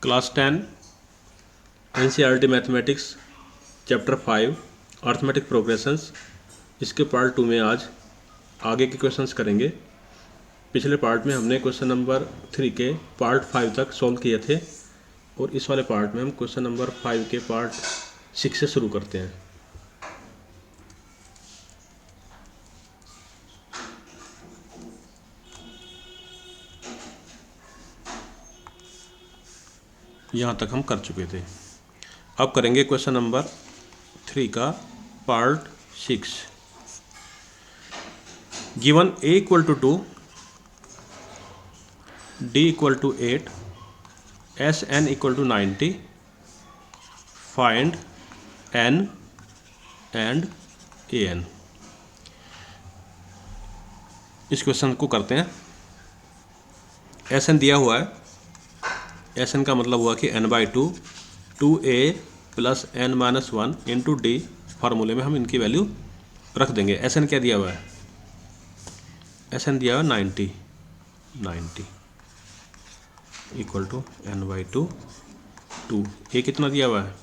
Class 10 NCERT mathematics chapter 5 arithmetic progressions, इसके part 2 में आज आगे के क्वेश्चंस करेंगे। पिछले पार्ट में हमने क्वेश्चन नंबर 3 के पार्ट 5 तक सॉल्व किए थे और इस वाले पार्ट में हम क्वेश्चन नंबर 5 के पार्ट 6 से शुरू करते हैं। यहाँ तक हम कर चुके थे। अब करेंगे क्वेश्चन नंबर 3 का part 6। Given a equal to 2, d equal to 8, Sn equal to 90, find n and an। इस क्वेश्चन को करते हैं। Sn दिया हुआ है। Sn का मतलब हुआ कि n/2 2a plus n minus 1 into D. फार्मूले में हम इनकी वैल्यू रख देंगे। Sn क्या दिया हुआ है? Sn दिया हुआ है 90 इक्वल टू n/2 2। a कितना दिया हुआ है?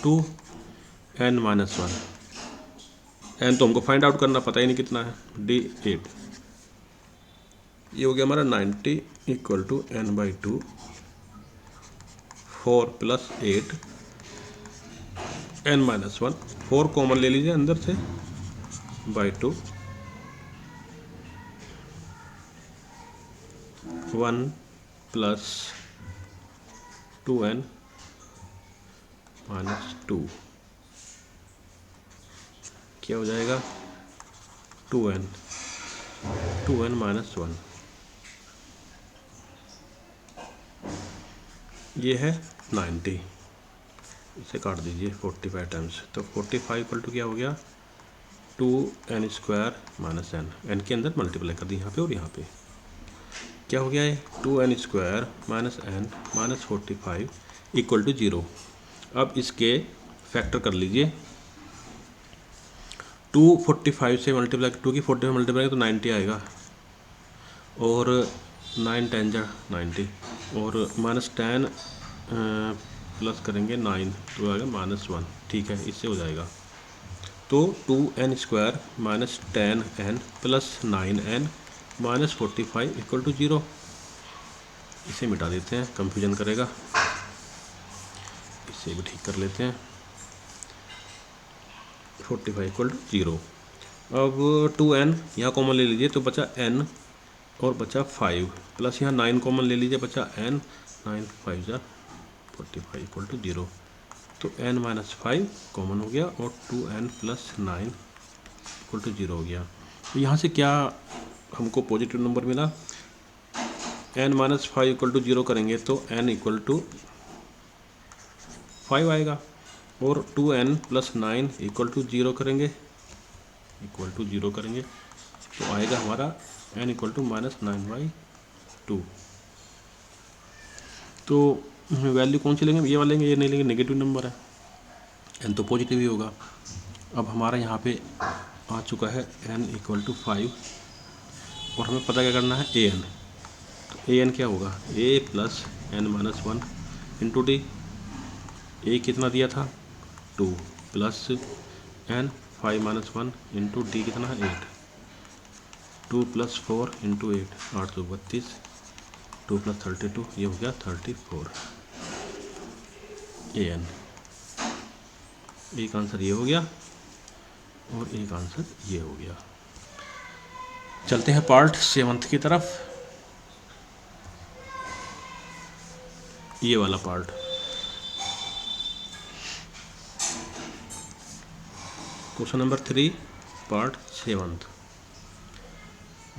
2 n माइनस 1। n तो हमको फाइंड आउट करना, पता ही नहीं कितना है। d 8। ये हो गया हमारा 90 equal to n/2 4 plus 8 n minus 1। 4 common ले लीजिए अंदर से, बाई 2 1 प्लस 2n माइनस 2 क्या हो जाएगा? 2n minus 1। ये है 90, इसे काट दीजिए 45 टाइम्स, तो 45 इक्वल टू क्या हो गया? 2n स्क्वायर माइनस n के अंदर मल्टीप्लाई कर दी यहाँ पे और यहाँ पे। क्या हो गया है? 2n square minus n minus 45 equal to 0। अब इसके फैक्टर कर लीजिए। 245 से मल्टीप्लाई, 2 की 40 में मल्टीप्लाई तो 90 आएगा, और 9 10 जा 90, और माइनस 10 प्लस करेंगे 9 तो आएगा माइनस 1। ठीक है, इससे हो जाएगा। तो 2n square minus 10n plus 9n minus 45 equal to 0। इसे मिटा देते हैं, कंफ्यूजन करेगा। इसे भी ठीक कर लेते हैं। 45 इक्वल टू 0। अब 2n यहाँ कॉमन ले लीजिए तो बचा n और बचा 5, प्लस यहाँ 9 कॉमन ले लीजिए, बचा n। 9 5 जा 45 इक्वल टू 0। तो n माइनस 5 कॉमन हो गया और 2n प्लस 9 इक्वल टू 0 हो गया। तो यहाँ से क्या हमको पॉजिटिव नंबर मिला? n माइनस 5 इक्वल टू 0 करेंगे तो n इक्वल टू 5 आएगा, और 2n प्लस 9 इक्वल टू 0 करेंगे, तो आएगा हमारा n इक्वल टू माइनस 9/2। तो वैल्यू कौन सी लेंगे? ये वाले लेंगे, ये नहीं लेंगे, नेगेटिव नंबर है, n तो पॉजिटिव ही होगा। अब हमारा यहाँ पे आ चुका है n इक्वल टू 5, और हमें पता क्या करना है? an। तो an क्या होगा? a plus n minus 1 into D. a कितना दिया था? 2 plus n 5 minus 1 into D कितना है? 8। 2 प्लस 4 इंटू 8 8 तो 32, 2 प्लस 32 ये हो गया 34 an। एक आंसर ये हो गया और एक आंसर ये हो गया। चलते हैं पार्ट 7 की तरफ। ये वाला part, question number 3 part 7।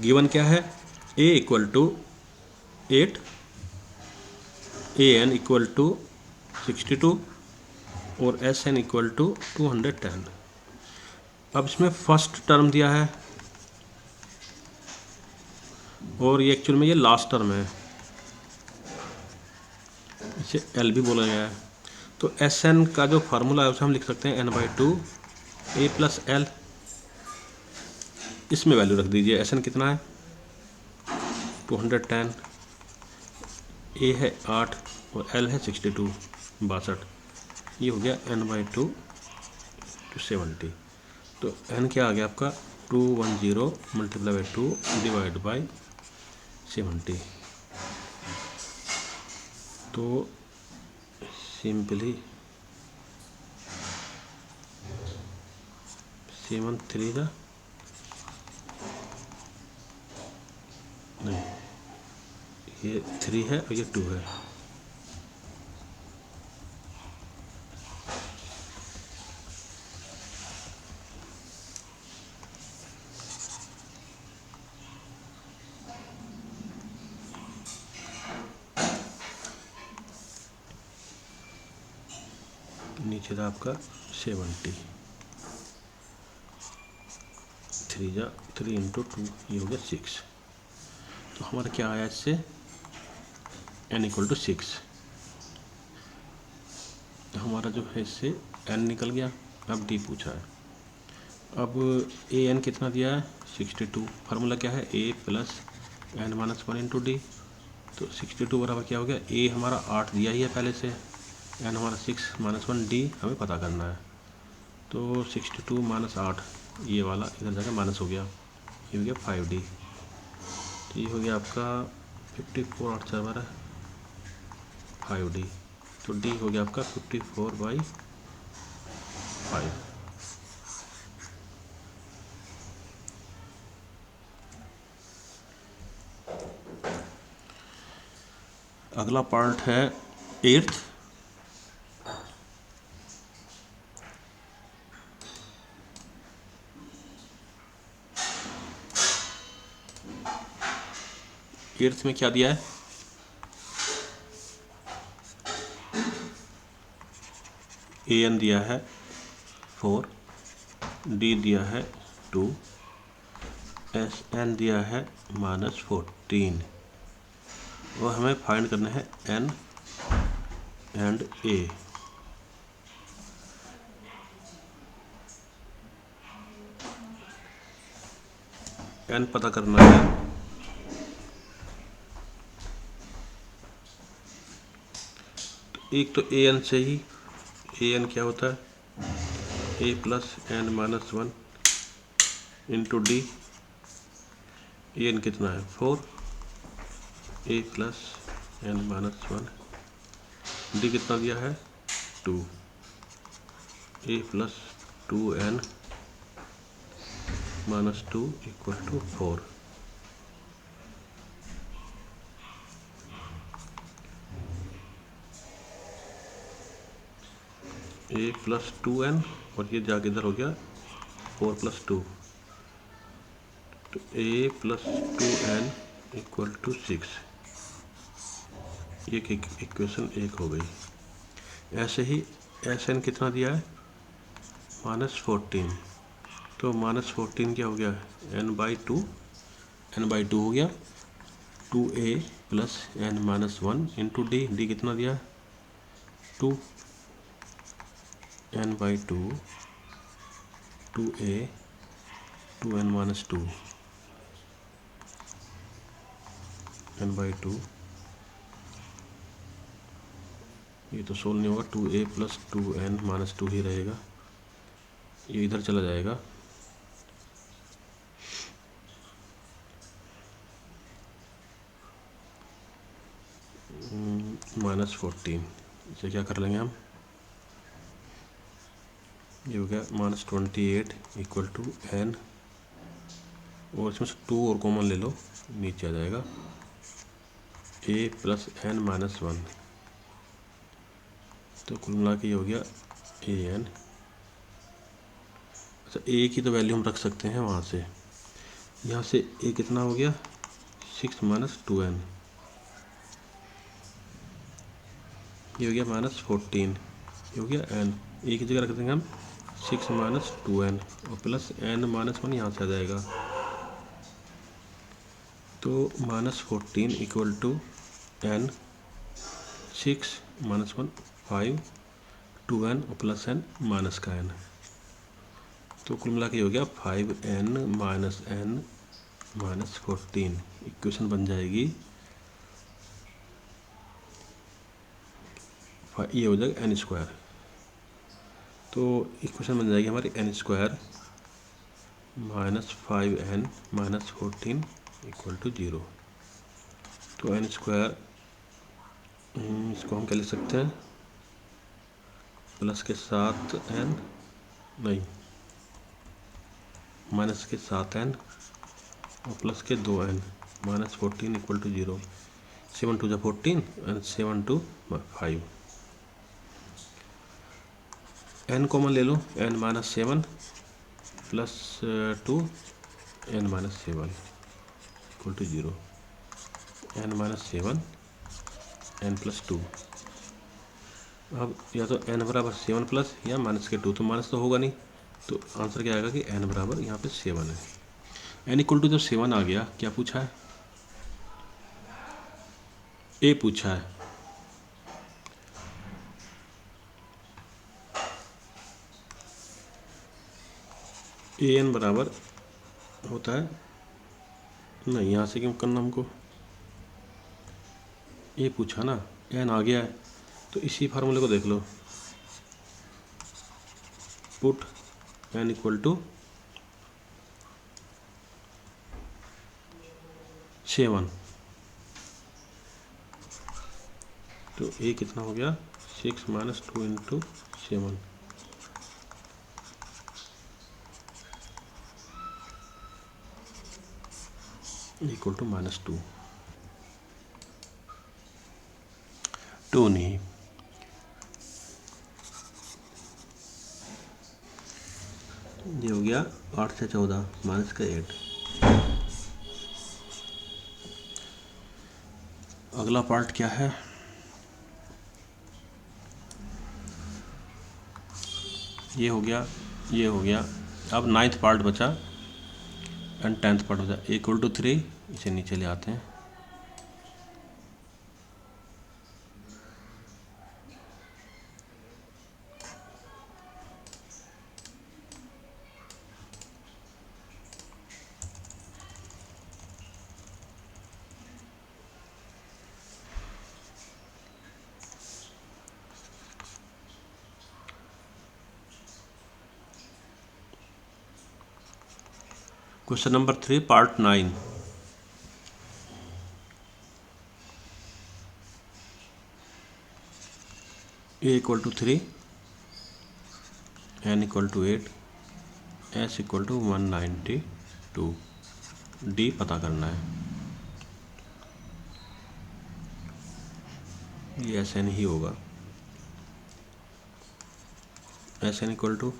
Given क्या है? a equal to 8, an equal to 62 और Sn इक्वल टू 210। अब इसमें फर्स्ट टर्म दिया है और ये एक्चुअल में ये लास्ट टर्म है, इसे L भी बोला गया है। तो Sn का जो फार्मूला है उसे हम लिख सकते हैं n/2 a प्लस L। इसमें वैल्यू रख दीजिए। Sn कितना है? 210 ए है 8 और एल है 62 62। ये हो गया n/2 to 70। तो n क्या आ गया आपका 210 मल्टीप्लाई बाई 2 डिवाइड बाई 70। तो सिंपली 7 3 का नहीं, ये 3 है और ये 2 है। नीचे था आपका 70, 3 इंटू 2, ये हो गया 6। तो हमारा क्या आया इससे n = 6। तो हमारा जो है इससे n निकल गया। अब d पूछा है। अब ए एन कितना दिया है 62। फार्मूला क्या है a + n-1 इंटू डी। तो 62 बराबर क्या हो गया, ए हमारा 8 दिया ही है पहले से, n हमारा 6 - 1 डी हमें पता करना है। तो 62 - 8, ये वाला इधर जाकर माइनस हो गया, ये हो गया 5d। तो ये हो गया आपका 54 8 4 5d। तो d हो गया आपका 54/5। अगला पार्ट है 8th। में क्या दिया है, ए एन दिया है 4, डी दिया है 2, एस एन दिया है -14 और हमें फाइंड करना है एन एंड ए। एन पता करना है, तो एक तो ए एन से ही, ए एन क्या होता है ए + n-1 into D. A N कितना है 4, ए + n-1, डी कितना दिया है 2, ए + 2n - 2 = 4। ए + 2n और ये जाके इधर हो गया 4 + 2। तो ए + 2n = 6। ये इक्वेशन 1 हो गई। ऐसे ही एस एन कितना दिया है -14। तो -14 क्या हो गया n/2, n/2 हो गया 2a + n-1 into D. D कितना दिया 2, n/2 2a 2n-2 n/2। ये तो सोल्व नहीं होगा, 2a + 2n-2 ही रहेगा, ये इधर चला जाएगा। -14, इसे क्या कर लेंगे हम, ये हो गया -28 = n, और इसमें से 2 और कॉमन ले लो, नीचे आ जाएगा a + n-1। तो कुल मिला के ये हो गया ए एन। अच्छा, ए की तो वैल्यू हम रख सकते हैं वहाँ से, यहाँ से ए कितना हो गया 6 - 2n, ये हो गया -14, ये हो गया n। ए की जगह रख देंगे हम 6 - 2n और प्लस n-1 यहाँ से आ जाएगा। तो -14 = n, 6 - 1 5, 2n और प्लस n माइनस का n। तो कुल मिला के ये हो गया 5n - n - 14। इक्वेशन बन जाएगी ये हो जाएगा एन स्क्वायर। तो इक्वेशन बन जाएगी हमारी एन स्क्वायर -5n - 14 = 0। तो एन स्क्वायर इसको हम क्या लिख सकते हैं, प्लस के साथ n, नहीं माइनस के साथ n और प्लस के 2n -14 = 0। 7 × 2 = 14 एंड 7 × 2 = 5। n कॉमन ले लो, n - 7 + 2 n - 7 = 0। n - 7 n + 2। अब या तो n बराबर 7 प्लस या माइनस के 2, तो माइनस तो होगा नहीं, तो आंसर क्या आएगा कि n बराबर यहाँ पे 7 है। n = जब 7 आ गया, क्या पूछा है, a पूछा है। an बराबर होता है, नहीं यहाँ से क्यों करना हमको, ये पूछा ना, n आ गया है तो इसी फार्मूले को देख लो, पुट n = 7, तो a कितना हो गया, 6 - 2 × 7 = -2। 2 नहीं, ये हो गया 8 से 14 माइनस का 8। अगला पार्ट क्या है, ये हो गया, ये हो गया। अब 9th पार्ट बचा एंड 10th पार्ट बचा, = 3, इसे नीचे ले आते हैं। Question number 3 part 9। a = 3, n = 8, s = 192, d पता करना है। ये SN ही होगा, SN =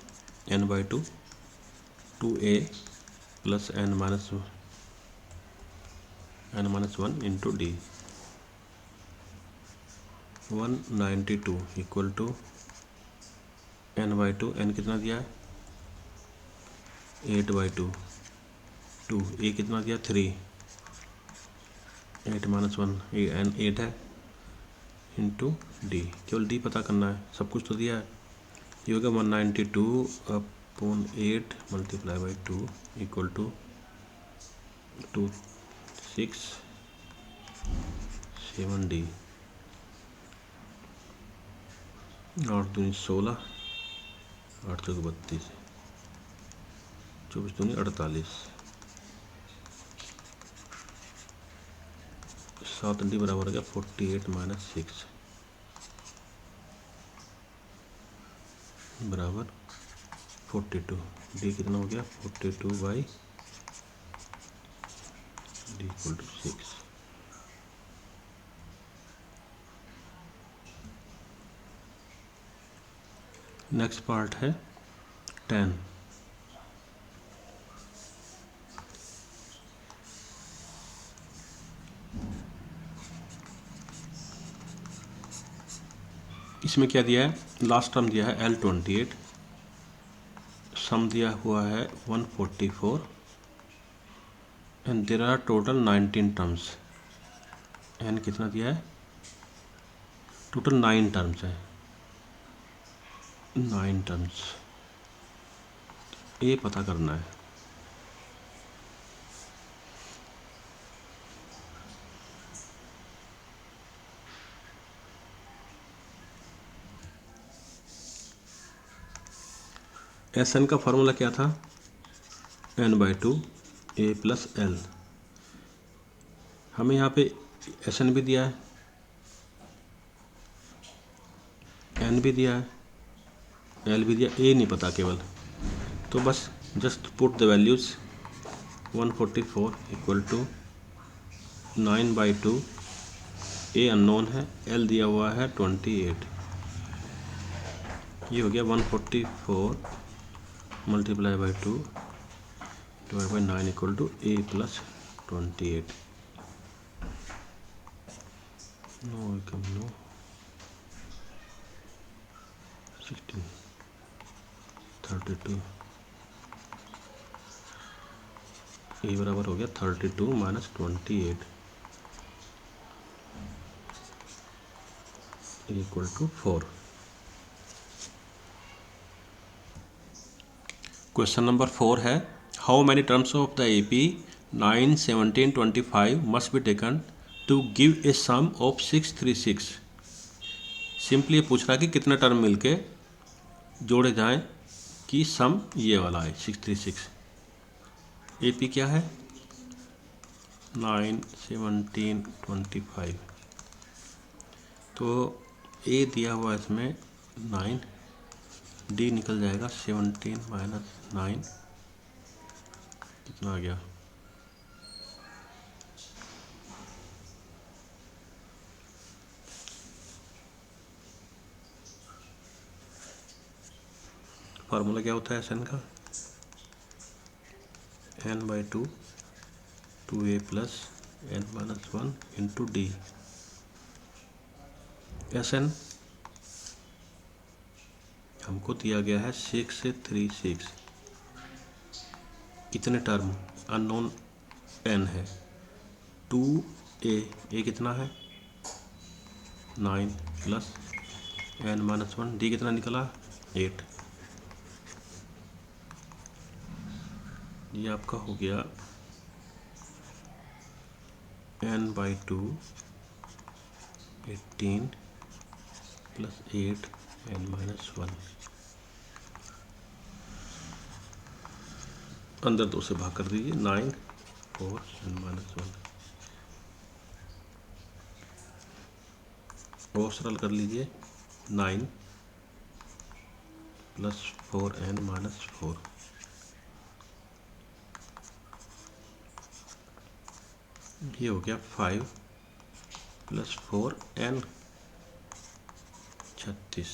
n/2 2a + n - 1 × d। 192 = n/2, n कितना दिया है 8/2, 2 a कितना दिया 3, 8 - 1 n 8 है इंटू d, केवल d पता करना है, सब कुछ तो दिया है। ये होगा 192/8 × 2 = 2667d। 8 दूनी 16, 8 चौके 32, 24 दूनी 48, 7d बराबर हो गया 48 - 6 बराबर 42। d कितना हो गया 42/d = 6। नेक्स्ट पार्ट है 10। इसमें क्या दिया है, लास्ट टर्म दिया है L28, सम दिया हुआ है 144 and there are total 19 terms. N कितना दिया है, टोटल 9 टर्म्स है, 9 टर्म्स, ये पता करना है। एस एन का फॉर्मूला क्या था, n/2 a प्लस एल। हमें यहाँ पे एस एन भी दिया है, एन भी दिया है, एल भी दिया, ए नहीं पता केवल। तो बस just put the values 144 equal to 9/2, a unknown है, एल दिया हुआ है 28। ये हो गया 144 multiply by 2 divide by 9 equal to a plus 28। नो कम नो 16 32, ए बराबर हो गया 32 minus 28 equal to 4। Question number 4 है, how many terms of the AP 9, 17, 25 must be taken to give a some of 636। Simply ये पूछ रहा है कि कितने टर्म मिलके जोड़े जाएं कि सम ये वाला है 636। AP क्या है, 9, 17, 25। तो A दिया हुआ इसमें 9, D निकल जाएगा 17 माइनस 9, कितना आ गया, फार्मूला क्या होता है एस एन का, n/2 2a plus n-1 into d. S n हमको दिया गया है 6 से 36, कितने टर्म अननोन n है, 2a कितना है 9 प्लस n-1, डी कितना निकला 8। ये आपका हो गया n/2 18 प्लस 8 n-1, अंदर 2 से भाग कर दीजिए, 9 4 n-1 और सरल कर लीजिए, 9 प्लस 4n-4, ये हो गया 5 प्लस 4n 36।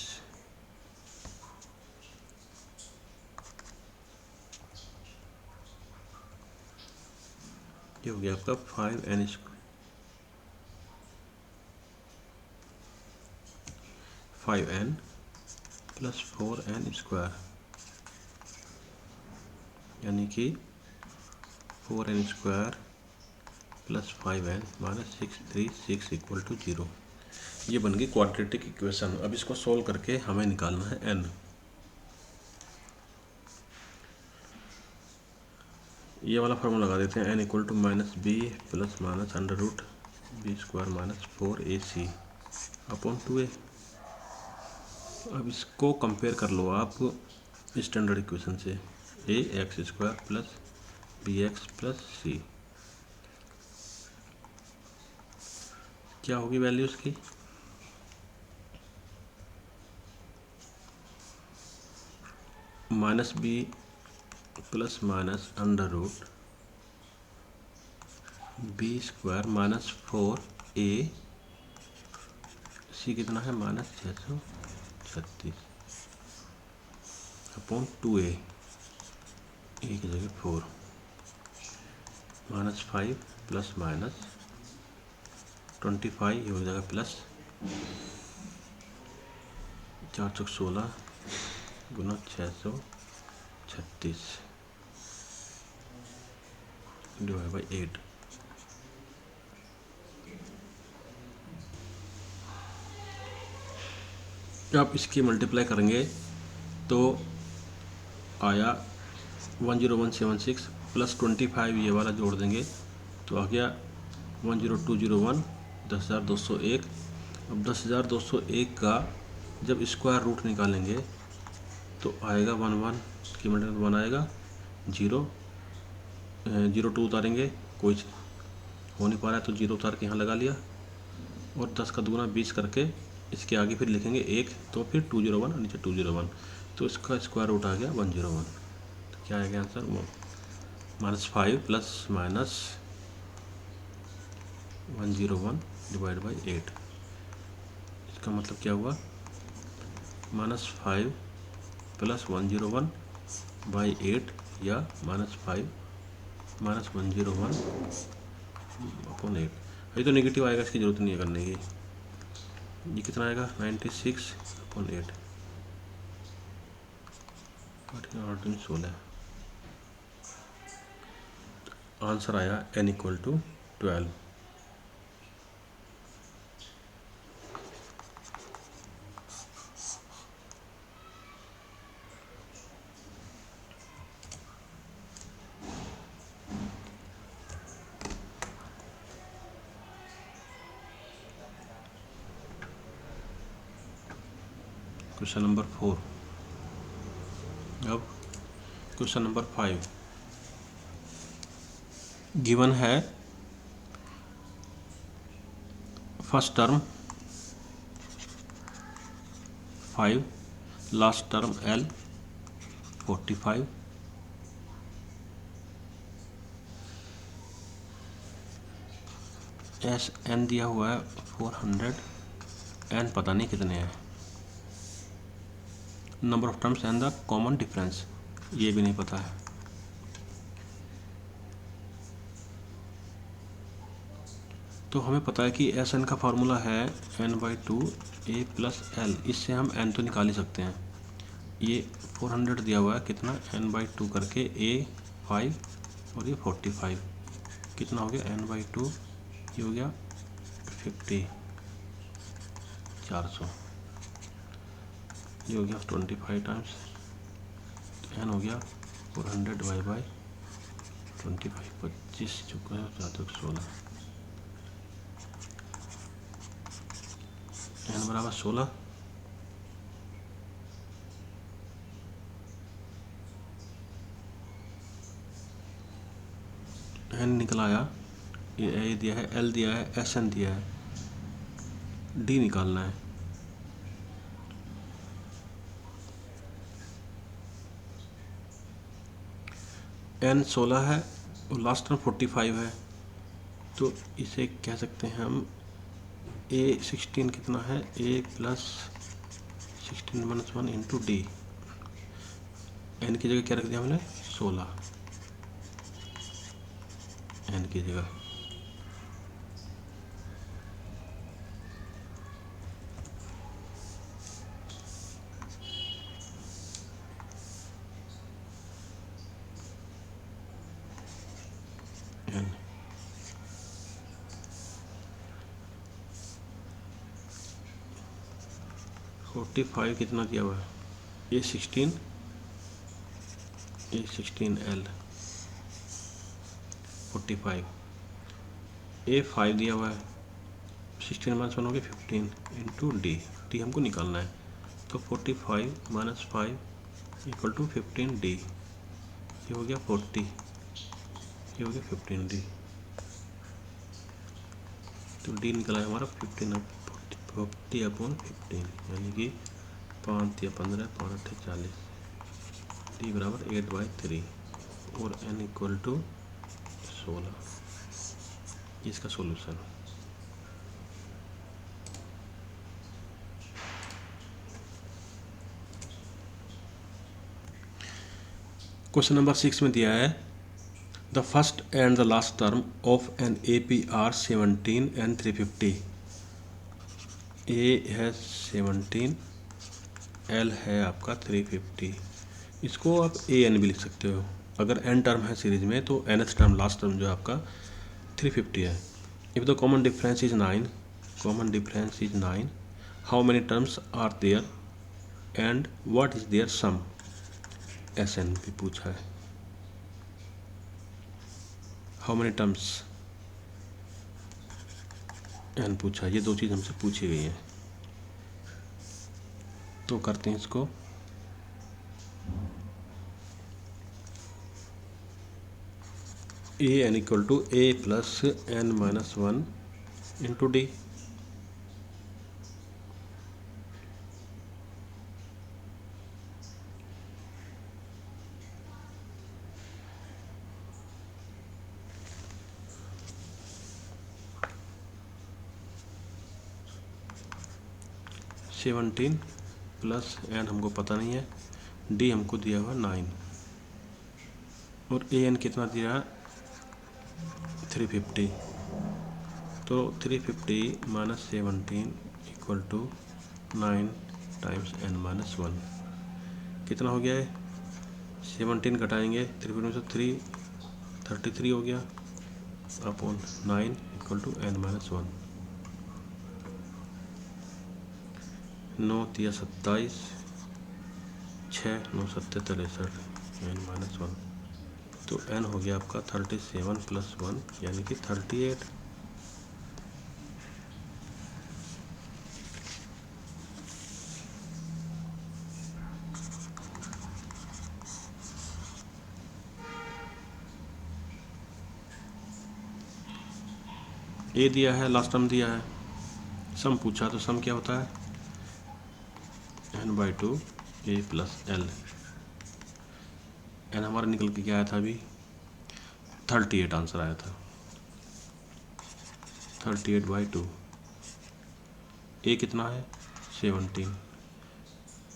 ये हो गया आपका 5n square 5n plus 4n square, यानी कि 4n square plus 5n minus 636 equal to 0। ये बन गई क्वाड्रेटिक इक्वेशन। अब इसको सोल्व करके हमें निकालना है n। ये वाला फॉर्मूला लगा देते हैं, n equal to minus b plus minus under root b square minus 4ac upon 2a। अब इसको कंपेयर कर लो आप स्टैंडर्ड इक्वेशन से, ax square plus bx plus c, क्या होगी वैल्यू इसकी, minus b plus minus under root b square minus 4a, c कितना है माइनस 636 अपॉन 2a, ए की जगह 4 माइनस 5 प्लस माइनस 25, ये हो जाएगा प्लस 416 गुना 636 डिवाइड बाई 8। आप इसकी मल्टीप्लाई करेंगे तो आया 10176 प्लस 25, ये वाला जोड़ देंगे तो आ गया 10201, 10,201। अब 10,201 का जब स्क्वायर रूट निकालेंगे तो आएगा की मल्टीप्लाई 1 आएगा, 0 0 2 उतारेंगे, कोई हो नहीं पा रहा है तो 0 उतार के यहाँ लगा लिया, और 10 का दुगुना 20 करके इसके आगे फिर लिखेंगे 1, तो फिर 201 और नीचे 201, तो इसका स्क्वायर रूट आ गया 101। तो क्या आएगा answer? -5 plus minus 101 divide by 8। इसका मतलब क्या हुआ? -5 प्लस 101 बाई 8 या -5 माइनस 101 अपॉन 8। अभी तो नेगेटिव आएगा, इसकी ज़रूरत नहीं है करने की। ये कितना आएगा? 96 अपॉन 8, 16। आंसर आया n = 12। Question number 4। अब क्वेश्चन नंबर 5 गिवन है first term 5, last term L 45, s n दिया हुआ है 400, एन पता नहीं कितने हैं, number of terms and the common difference ये भी नहीं पता है। तो हमें पता है कि एस एन का फार्मूला है n/2 a प्लस एल, इससे हम n तो निकाल ही सकते हैं। ये 400 दिया हुआ है, कितना n/2 करके a 5 और ये 45, कितना हो गया n/2, ये हो गया 50, 400, ये हो गया 25 टाइम्स, n हो गया 400 डिवाइड बाई 25, 25 चुका है 16, n बराबर 16। n निकल आया, ये ए दिया है, एल दिया है, एस एन दिया है, डी निकालना है। n 16 है और लास्ट टर्म 45 है, तो इसे कह सकते हैं हम a 16 कितना है, a plus 16 - 1 into d. n की जगह क्या रख दिया हमने? 16 n की जगह। n 45 कितना दिया हुआ है? a 16 L 45, a 5 दिया हुआ है, 16 - 1 हो गया 15 इंटू डी, डी हमको निकालना है, तो 45 - 5 = 15 डी, ये हो गया 40, ये हो गया 15 डी, तो डी निकला है हमारा 50 अपॉन 15, यानी कि 5 या 15, 5 8 40, डी बराबर 8/3 और n = 16। इसका सॉल्यूशन क्वेश्चन नंबर 6 में दिया है the first and the last term of an A P are 17 and 350। A है 17, एल है आपका 350, इसको आप ए एन भी लिख सकते हो। अगर एन टर्म है सीरीज में तो nth टर्म लास्ट टर्म जो है आपका 350 है। If the common difference is 9, common difference is 9, how many terms are there and what is their sum, s n भी पूछा है। हाउ मेनी टर्म्स एन पूछा है, ये दो चीज़ हमसे पूछी गई है। तो करते हैं इसको, a n equal to a plus n minus one into d. Seventeen plus n हमको पता नहीं है, डी हमको दिया हुआ 9 और ए एन कितना दिया है 350। तो 350 minus 17 equal to 9 times n minus one. कितना हो गया है 17 घटाएंगे 350 में से 33 हो गया upon 9 equal to n minus one. 9 तिया 27, 6 9 7 63 एन माइनस वन। तो एन हो गया आपका 37 प्लस 1 यानी कि 38। ए दिया है, लास्ट टर्म दिया है, सम पूछा तो सम क्या होता है n/2 a plus L. N हमारा निकल के क्या आया था अभी 38 आंसर आया था। 38/2 ए कितना है 17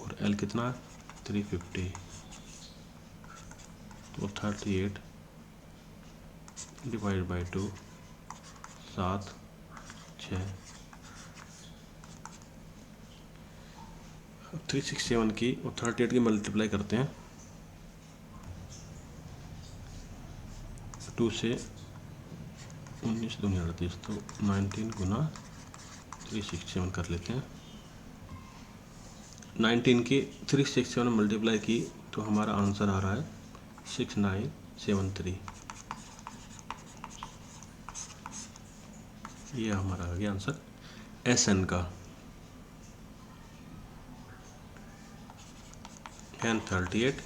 और एल कितना है 350। तो 38 डिवाइड बाई 2 7 6। 367 की और 38 की मल्टीप्लाई करते हैं 2 से 19 दूनी 38 तो 19 गुना 367 कर लेते हैं। 19 की 367 मल्टीप्लाई की तो हमारा आंसर आ रहा है 6973। ये हमारा आ गया आंसर एस एन का। एन 38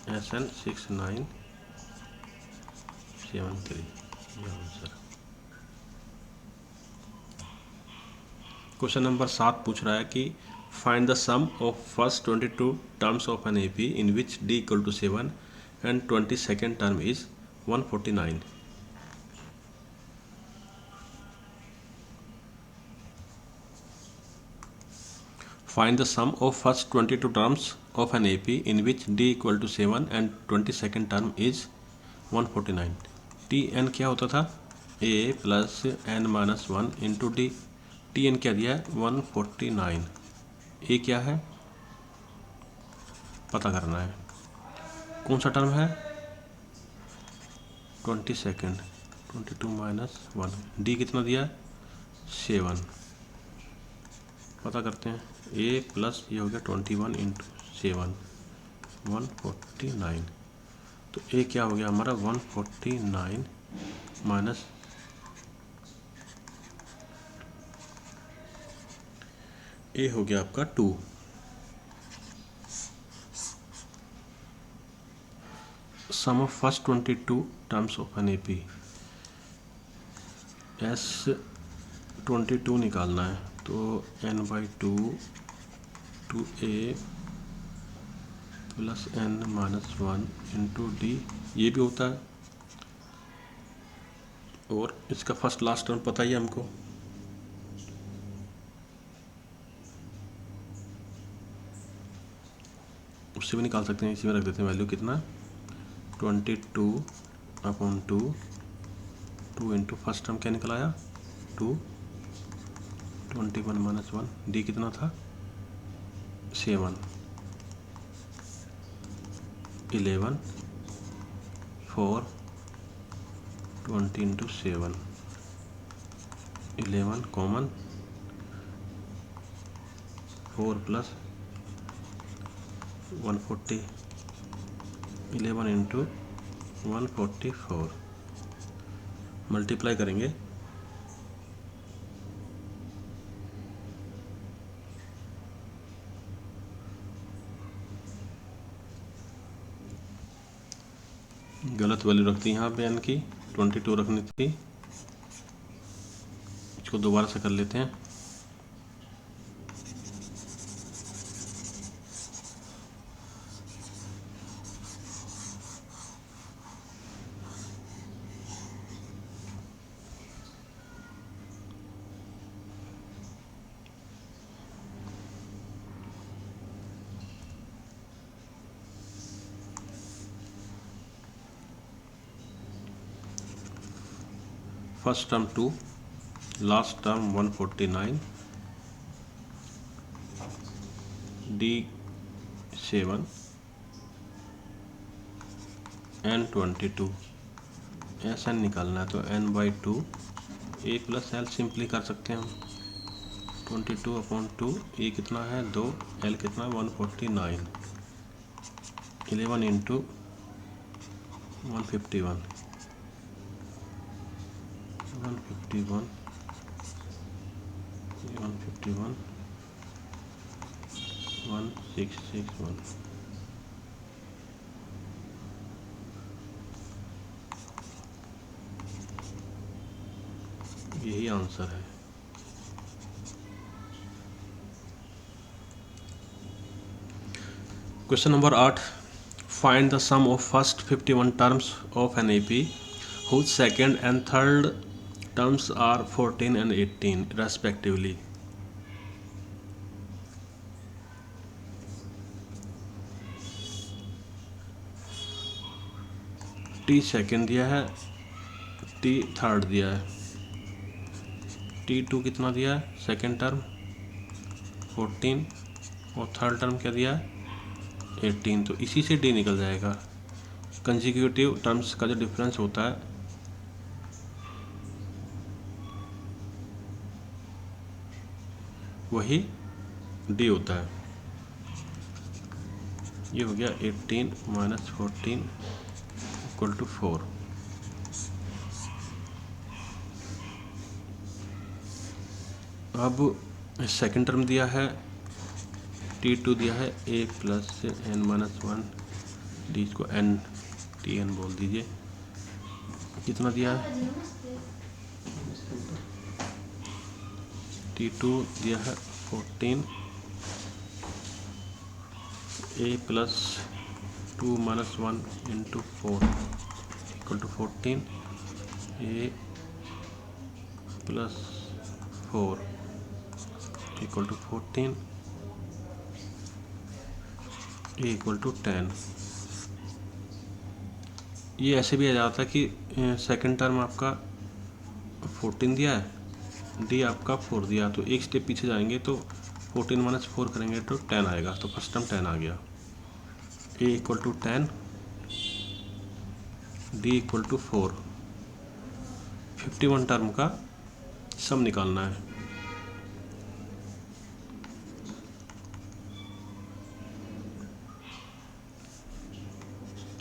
एस एन 6973 ये आंसर। क्वेश्चन नंबर 7 पूछ रहा है कि find the sum of first 22 terms of an AP in which d equal to 7 and 22nd term is 149। Find the sum of first 22 terms of an AP in which d equal to 7 and 22nd term is 149। Tn क्या होता था a plus n minus one into D. Tn क्या दिया है 149। a क्या है पता करना है। कौन सा टर्म है 22nd 22 माइनस वन। डी कितना दिया है 7 पता करते हैं। a प्लस ये हो गया 21 इंटू 7 149। तो a क्या हो गया हमारा 149 माइनस a हो गया आपका 2। Sum of first 22 terms of an AP S 22 निकालना है तो n/2 2a plus n minus one into d ये भी होता है। और इसका फर्स्ट लास्ट टर्म पता ही है हमको उससे भी निकाल सकते हैं। इसी में रख देते हैं वैल्यू कितना 22/2 2 इंटू फर्स्ट टर्म क्या निकल आया 2 21 माइनस वन डी कितना था 7 11 4 20 into 7 11 common 4 plus 140 11 into 144 multiply करेंगे गलत वैल्यू रख दी यहाँ पे एन की, 22 रखनी थी। इसको दोबारा से कर लेते हैं। First term 2, last term 149, D7 N22, ऐसा निकालना है तो n/2 a plus L simply कर सकते हैं हम। 22/2, ए कितना है 2, एल कितना है 149, 11 इंटू 151, 151 1661। यही आंसर है। Question number 8, find the sum of first 51 terms of an AP whose second and third terms are 14 and 18 respectively। T second दिया है, T थर्ड दिया है, T2 कितना दिया है सेकेंड टर्म 14 और थर्ड टर्म क्या दिया है 18, तो इसी से D निकल जाएगा। कंसेक्यूटिव टर्म्स का जो डिफरेंस होता है वही D होता है। ये हो गया 18 - 14 = 4। अब सेकेंड टर्म दिया है T2 दिया है a प्लस n-1 D को TN बोल दीजिए। कितना दिया है T2 दिया है 14 a plus 2 - 1 into 4 = 14 a plus 4 = 14 a = 10। ये ऐसे भी आ जाता है कि सेकंड टर्म आपका 14 दिया है, डी आपका 4 दिया, तो एक स्टेप पीछे जाएंगे तो 14 - 4 करेंगे तो 10 आएगा, तो फर्स्ट टर्म 10 आ गया। a = 10, d = 4। 51 टर्म का सम निकालना है।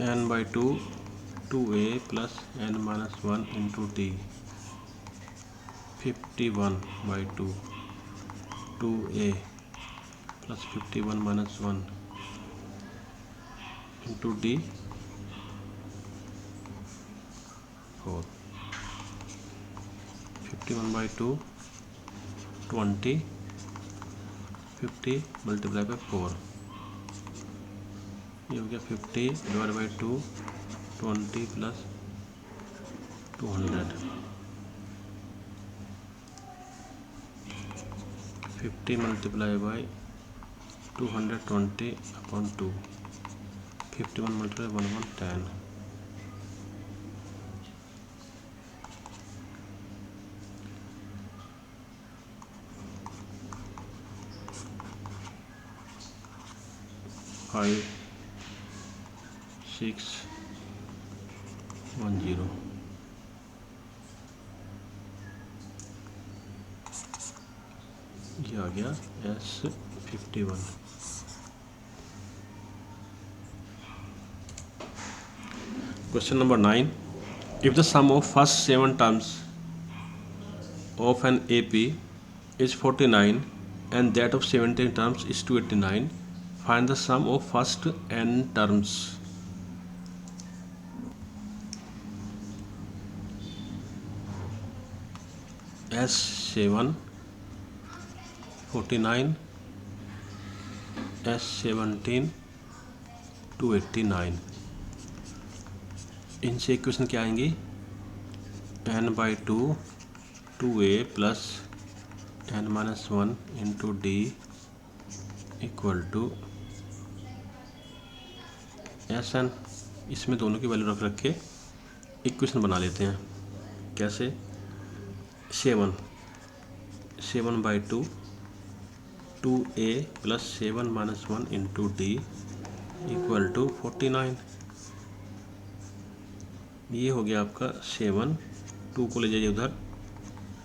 n/2 2a plus n-1 into d, 51/2 2a plus 51 - 1 into d 4। 51/2 20, 50 × 4, ये हो गया 50/2 20 प्लस 200, 50 × 220/2, 51 × 1 10। फाइव 6 1 0। ये आ गया S51। Question number 9, if the sum of first 7 terms of an AP is 49 and that of 17 terms is 289, find the sum of first n terms। S7 49, S17 289। इनसे equation क्या आएंगी, n/2 2a plus n-1 into d equal to Sn। इसमें दोनों की value रख के equation बना लेते हैं। कैसे, 7/2 2a plus 7-1 into d equal to 49। ये हो गया आपका 7, 2 को ले जाइए उधर,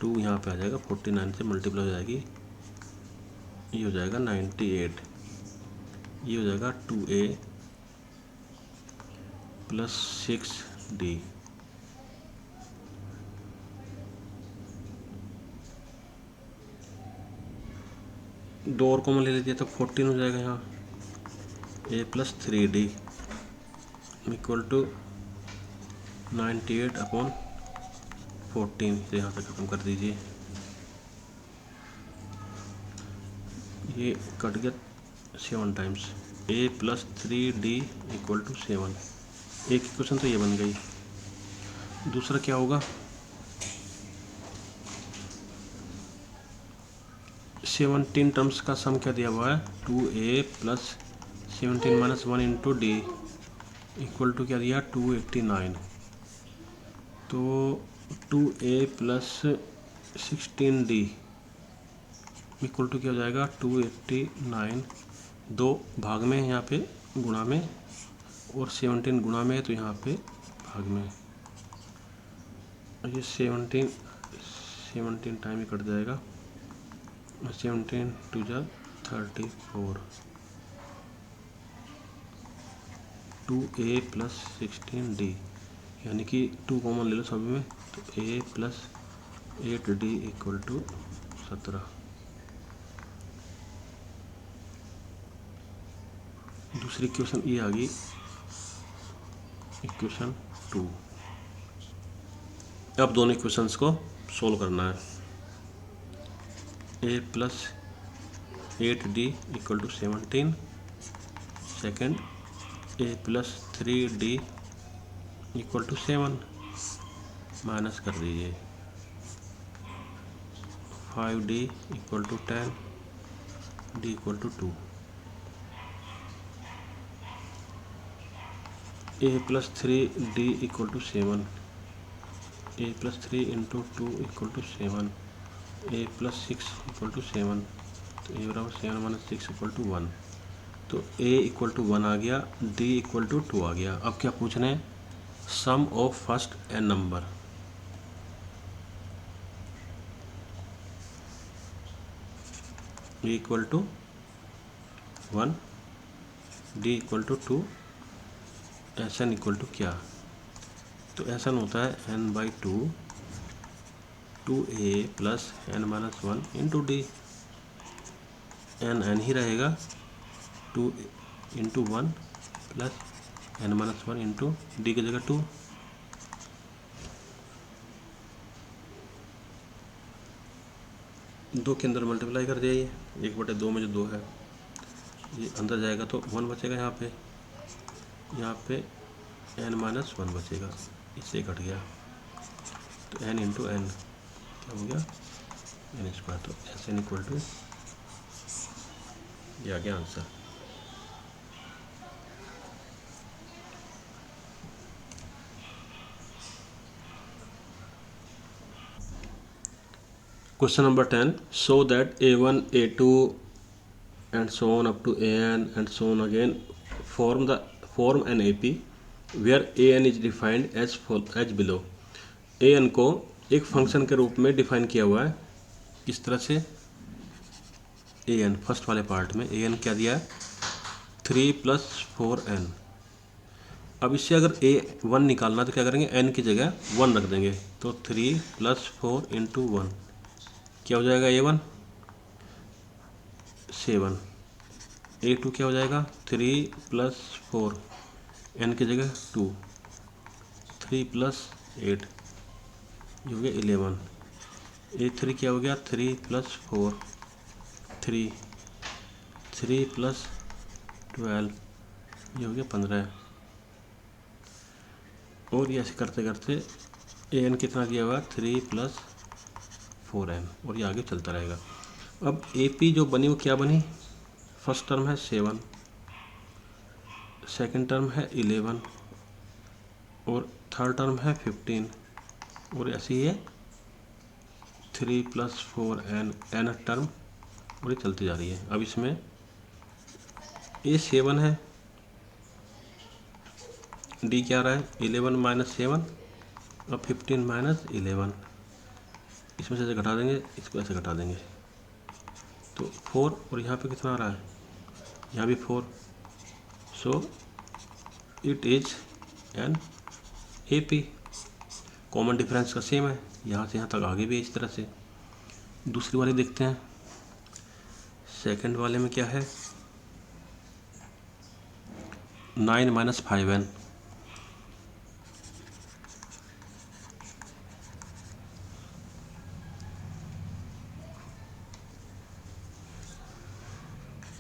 2 यहाँ पे आ जाएगा, 49 से मल्टीप्लाई हो जाएगी, ये हो जाएगा 98। ये हो जाएगा 2a प्लस 6d। दो और कॉमन ले लीजिए तो 14 हो जाएगा यहाँ, a plus 3d equal to 98/14 से यहाँ तक खत्म कर दीजिए। ये कट गया 7 times, a plus 3d equal to 7। एक इक्वेशन तो ये बन गई। दूसरा क्या होगा, 17 टर्म्स का सम क्या दिया हुआ है, 2a plus 17-1 into d equal to क्या दिया, 289। तो 2a plus 16d equal to क्या हो जाएगा, 289। दो भाग में है यहाँ पे गुणा में, और 17 गुणा में है तो यहाँ पे भाग में। ये 17 टाइम ही कट जाएगा, 17 2 जा 34। 2a प्लस 16d यानी कि 2 कॉमन ले लो सभी में, तो a plus 8d equal to 17। दूसरी इक्वेशन ये आ गई, इक्वेशन 2। अब दोनों इक्वेशंस को सोल्व करना है। a plus 8d equal to 17, second a plus 3d equal to 7, minus कर दीजिए, 5d equal to 10, d equal to 2। a plus 3d equal to 7, a plus 3 into 2 equal to 7, a plus 6 equal to 7, तो a बराबर 7-6 equal to 1। तो a equal to 1 आ गया, d equal to 2 आ गया। अब क्या पूछ रहे हैं, sum of first n number. a equal to 1, d equal to 2, Sn equal to क्या, तो Sn होता है n/2 2a plus n-1 into d. n ही रहेगा, 2 into 1 plus n-1 into D की जगह 2। दो के अंदर मल्टीप्लाई कर दिया, ये 1/2 में जो 2 है ये अंदर जाएगा तो 1 बचेगा, यहाँ पे n-1 बचेगा, इससे कट गया, तो n इंटू n क्या हो गया, n²। तो Sn इक्वल टू ये आ गया answer. Question number 10. Show that a1, a2 and so on up to an and so on again form an AP where an is defined as below. an को एक function के रूप में define किया हुआ है इस तरह से। an फर्स्ट वाले पार्ट में an क्या दिया है, 3 + 4n। अब इससे अगर a1 निकालना तो क्या करेंगे, n की जगह 1 रख देंगे, तो 3 + 4 इंटू 1 क्या हो जाएगा, a1 7, a2 क्या हो जाएगा, 3 + 4 n की जगह 2, 3 + 8 ये हो गया 11। A3 क्या हो गया, 3 + 4 3 3 + 12 ये हो गया 15। और ये ऐसे करते करते an कितना दिया हुआ है, 3 + 4n, और ये आगे चलता रहेगा। अब AP जो बनी वो क्या बनी, फर्स्ट टर्म है 7, सेकंड टर्म है 11 और थर्ड टर्म है 15, और ऐसे ही है 3 + 4n n टर्म, और ये चलती जा रही है। अब इसमें ये 7 है, D क्या रहा है, 11 - 7, अब 15 - 11, इसमें से घटा देंगे, इसको ऐसे घटा देंगे तो 4, और यहाँ पे कितना आ रहा है, यहाँ भी 4, so it is an AP। Common difference का सेम है, यहाँ से यहाँ तक आगे भी इस तरह से। दूसरी वाली देखते हैं, सेकंड वाले में क्या है, 9 - 5n,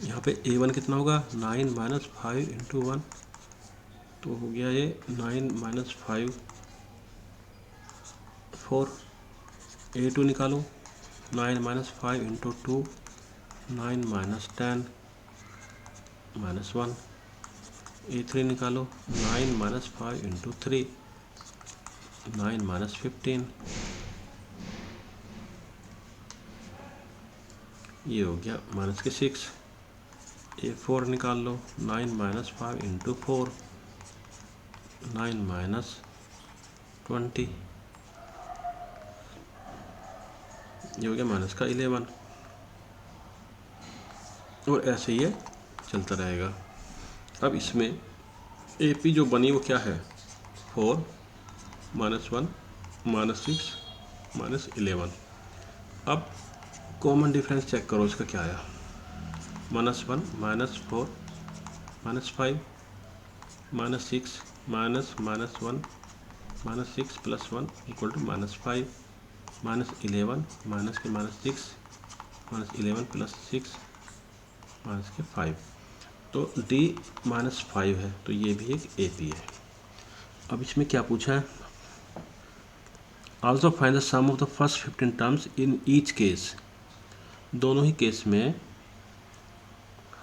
यहाँ पे A1 कितना होगा, 9 - 5 × 1, तो हो गया ये 9 - 5 4। A2 निकालो, 9 - 5 × 2 9 - 10 -1। A3 निकालो, 9 - 5 × 3 9 - 15, ये हो गया -6। A4 निकाल लो, 9 - 5 × 4 9 - 20, ये हो गया -11, और ऐसे ही ये चलता रहेगा। अब इसमें AP जो बनी वो क्या है, 4 - 1 -6 -11। अब कॉमन डिफरेंस चेक करो, इसका क्या आया, -1 - 4 -5 -6 -1 -6 + 1 = -5 -11 -6 -11 + 6 -5, तो D -5 है, तो ये भी एक AP है। अब इसमें क्या पूछा है, also find the sum of the first 15 terms in each case. दोनों ही केस में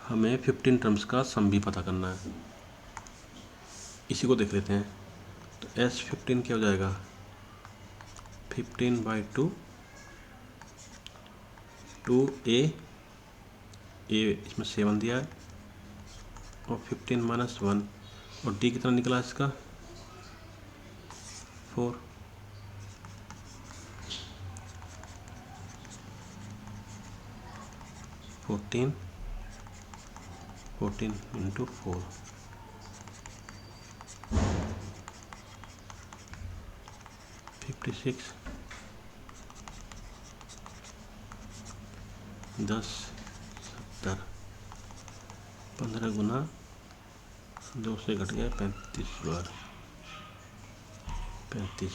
हमें 15 टर्म्स का सम भी पता करना है, इसी को देख लेते हैं। तो S15 क्या हो जाएगा, 15/2 2A, A इसमें 7 दिया है, और 15 - 1, और D कितना निकला इसका, 4। 14 × 4 56, 10 70, 15 गुना 2 से घट गया 35 बार, 35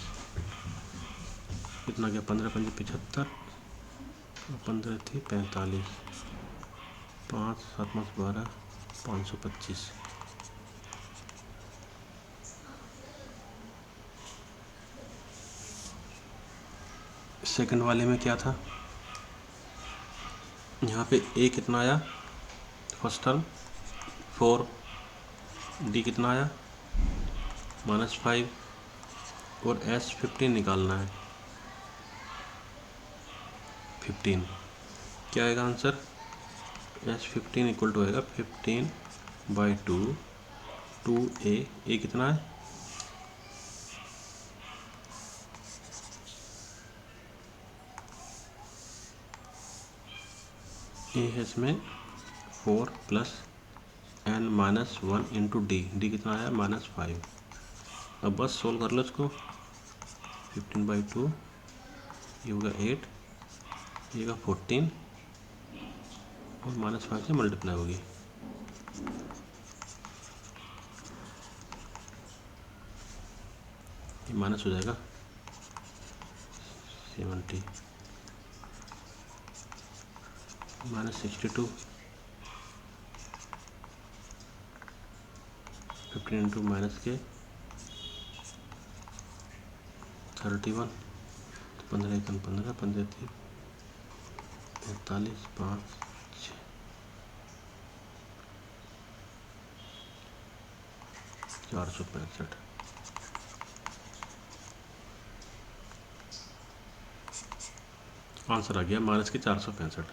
कितना गया, 15 × 5 = 75, और 15 थी 45, 5 7 × 12 525। सेकंड वाले में क्या था, यहाँ पे A कितना आया, फर्स्ट टर्म 4, D कितना आया -5, और S15 निकालना है 15। क्या आएगा आंसर, S15 = आएगा 15/2 2A। A कितना है, A है इसमें 4 + n - 1 × D, D कितना आया -5। अब बस सोल्व कर लो इसको, 15/2 ये होगा 8, ये होगा 14, और -5 से मल्टीप्लाई होगी, ये माइनस हो जाएगा 70। -62 15 इंटू माइनस के 31 15 1 15 15 3 45 5 6 465 आंसर आ गया माइनस के 465।